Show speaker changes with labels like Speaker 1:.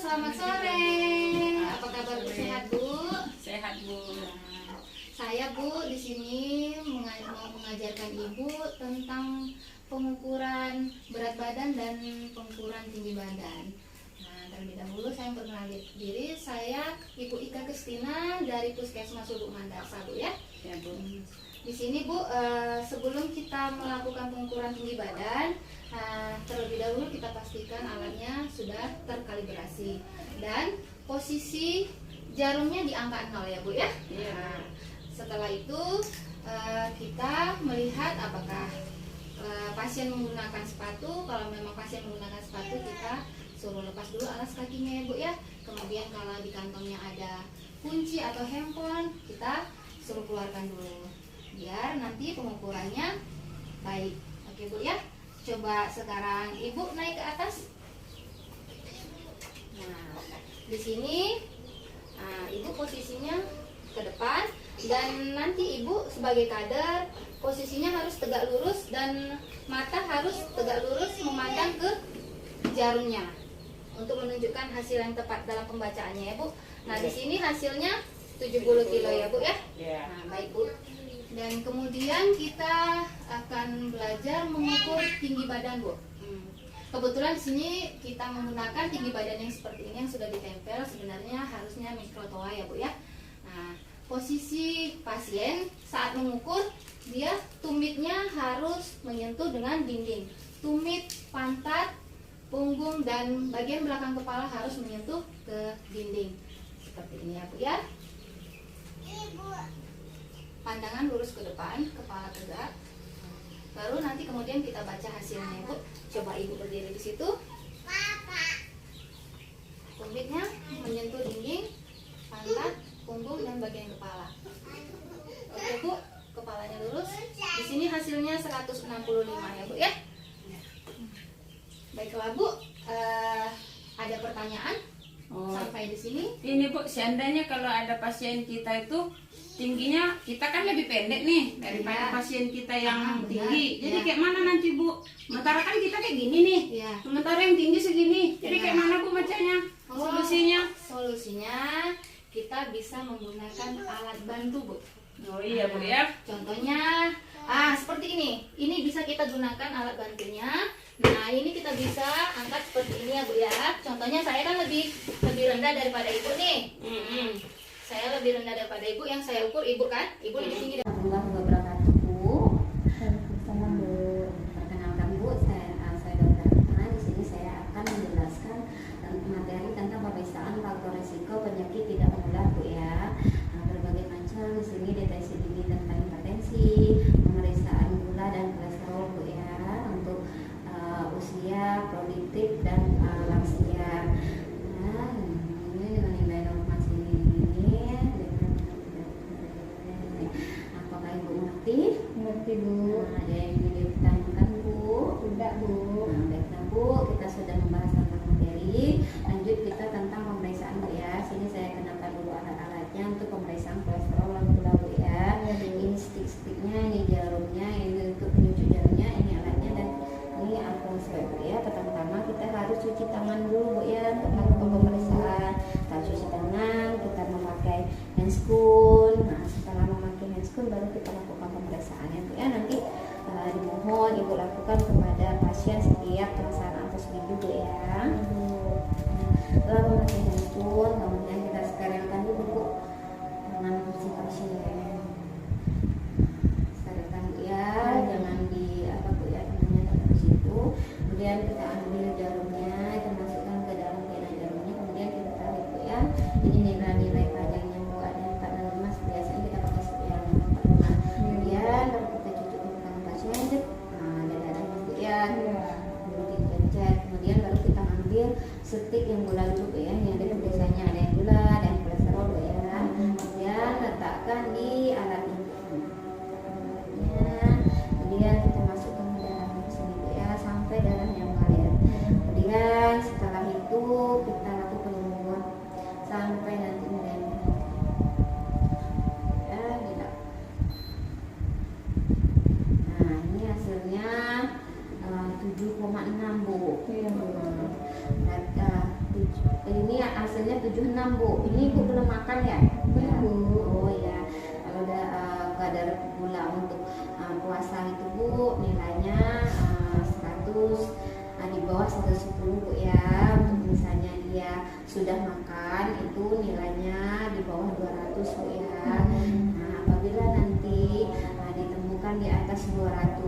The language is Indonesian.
Speaker 1: selamat sore. Apa kabar Bu? Sehat Bu?
Speaker 2: Sehat Bu.
Speaker 1: Saya Bu di sini mau mengajarkan Ibu tentang pengukuran berat badan dan pengukuran tinggi badan. Nah, terlebih dahulu saya memperkenalkan diri, saya Ibu Ika Kristina dari Puskesmas Lubuk Mandasa Bu ya.
Speaker 2: Ya Bu.
Speaker 1: Di sini Bu, sebelum kita melakukan pengukuran tinggi badan, terlebih dahulu kita pastikan alatnya sudah terkalibrasi dan posisi jarumnya di angka 0 ya Bu ya.
Speaker 2: Iya.
Speaker 1: Nah, setelah itu kita melihat apakah pasien menggunakan sepatu. Kalau memang pasien menggunakan sepatu, kita suruh lepas dulu alas kakinya ya Bu ya. Kemudian kalau di kantongnya ada kunci atau handphone, kita suruh keluarkan dulu biar nanti pengukurannya baik. Oke Bu ya. Coba sekarang Ibu naik ke atas. Nah, di sini Ibu posisinya ke depan dan nanti Ibu sebagai kader posisinya harus tegak lurus dan mata harus tegak lurus memandang ke jarumnya untuk menunjukkan hasil yang tepat dalam pembacaannya ya Bu. Nah, di sini hasilnya 70 kilo ya Bu ya. Nah, baik Bu. Dan kemudian kita akan belajar mengukur tinggi badan Bu. Kebetulan di sini kita menggunakan tinggi badan yang seperti ini yang sudah ditempel, sebenarnya harusnya mikrotoa ya Bu ya. Nah, posisi pasien saat mengukur, dia tumitnya harus menyentuh dengan dinding. Tumit, pantat, punggung dan bagian belakang kepala harus menyentuh ke dinding. Seperti ini ya Bu ya. Pandangan lurus ke depan, kepala tegak. Baru nanti kemudian kita baca hasilnya Bu. Coba Ibu berdiri di situ. Tumitnya menyentuh dinding, pantat, punggung dan bagian kepala. Oke Bu, kepalanya lurus. Di sini hasilnya 165 ya Bu ya. Baiklah Bu, ada pertanyaan sampai di sini?
Speaker 2: Ini Bu, seandainya kalau ada pasien kita itu tingginya, kita kan lebih pendek nih daripada pasien kita yang tinggi. Jadi kayak mana nanti Bu? Sementara kan kita kayak gini nih. Sementara yang tinggi segini. Jadi kayak mana Bu bacanya? Solusinya?
Speaker 1: Solusinya kita bisa menggunakan alat bantu Bu.
Speaker 2: Oh iya Bu ya.
Speaker 1: Contohnya seperti ini. Ini bisa kita gunakan alat bantunya. Nah, ini kita bisa angkat seperti ini ya Bu ya. Contohnya saya kan lebih rendah daripada Ibu nih. Saya lebih rendah daripada Ibu, yang saya ukur Ibu kan? Ibu lebih tinggi dari
Speaker 3: wabarakatuh Bu. Salam Bu. Perkenalkan Bu, saya Dokter Rina. Di sini saya akan menjelaskan materi tentang pemeriksaan faktor risiko penyakit tidak menular Bu ya. Berbagai macam di sini deteksi dini tentang hipertensi, pemeriksaan gula dan kolesterol Bu ya, untuk usia, produktif dan lansia. Nah, ini dengan nilai norma sini. Apakah Ibu ngerti?
Speaker 4: Ngerti Bu.
Speaker 3: Nah, ada yang ingin ditanyakan Bu?
Speaker 4: Tidak Bu.
Speaker 3: Nah, baiklah Bu, kita sudah membahas tentang materi. Lanjut kita tentang pemeriksaan Bu ya. Sini saya kenakan dulu alat-alatnya untuk pemeriksaan kolesterol dan gula Bu ya. Ini stick-sticknya, ini jarumnya, ini untuk penyucuk jarumnya, ini alatnya dan ini alkohol swab Bu ya. Pertama-tama kita harus cuci tangan dulu Bu ya untuk melakukan pemeriksaan. Kita cuci tangan, kita memakai handscoon. Nah, setelah memakai handscoon baru kita lakukan pemeriksaannya Bu ya. Nanti dimohon Ibu lakukan kepada pasien setiap pelaksanaan prosedur Bu ya. Setelah memakai handscoon, kemudian kita sterilkan dulu Bu tangan si pasien. Sterilkan Bu ya, jangan di Bu ya, tangannya tetap di situ. Kemudian kita ambil jarumnya, kita masukkan ke dalam pena jarumnya, kemudian kita tarik Bu ya. Ini nilai panjangnya Bu ada 465, biasanya kita pakai yang 45. Kemudian baru kita cucuk ke tangan pasien. Nah, ada darahnya Bu ya. Kemudian dipencet, kemudian baru kita ambil stick yang gula dulu Bu ya. Yang ada tulisannya ada yang gula dan kolesterol Bu ya. Kemudian letakkan di alat ini. Kemudian kita masukkan ke dalam sini Bu ya, sampai darahnya mengalir. Kemudian setelah itu kita lakukan pengukur sampai nanti menempel. Ya, tidak. Nah, ini hasilnya 7,6 Bu.
Speaker 4: Iya Bu.
Speaker 3: ini hasilnya 76 Bu. Ini Ibu belum makan ya?
Speaker 4: Belum, Bu.
Speaker 3: Oh ya. Kalau ada kadar gula untuk puasa itu Bu, nilainya 100 di bawah 110 Bu ya. Untuk misalnya dia sudah makan itu nilainya di bawah 200 Bu ya. Nah, apabila nanti ditemukan di atas 200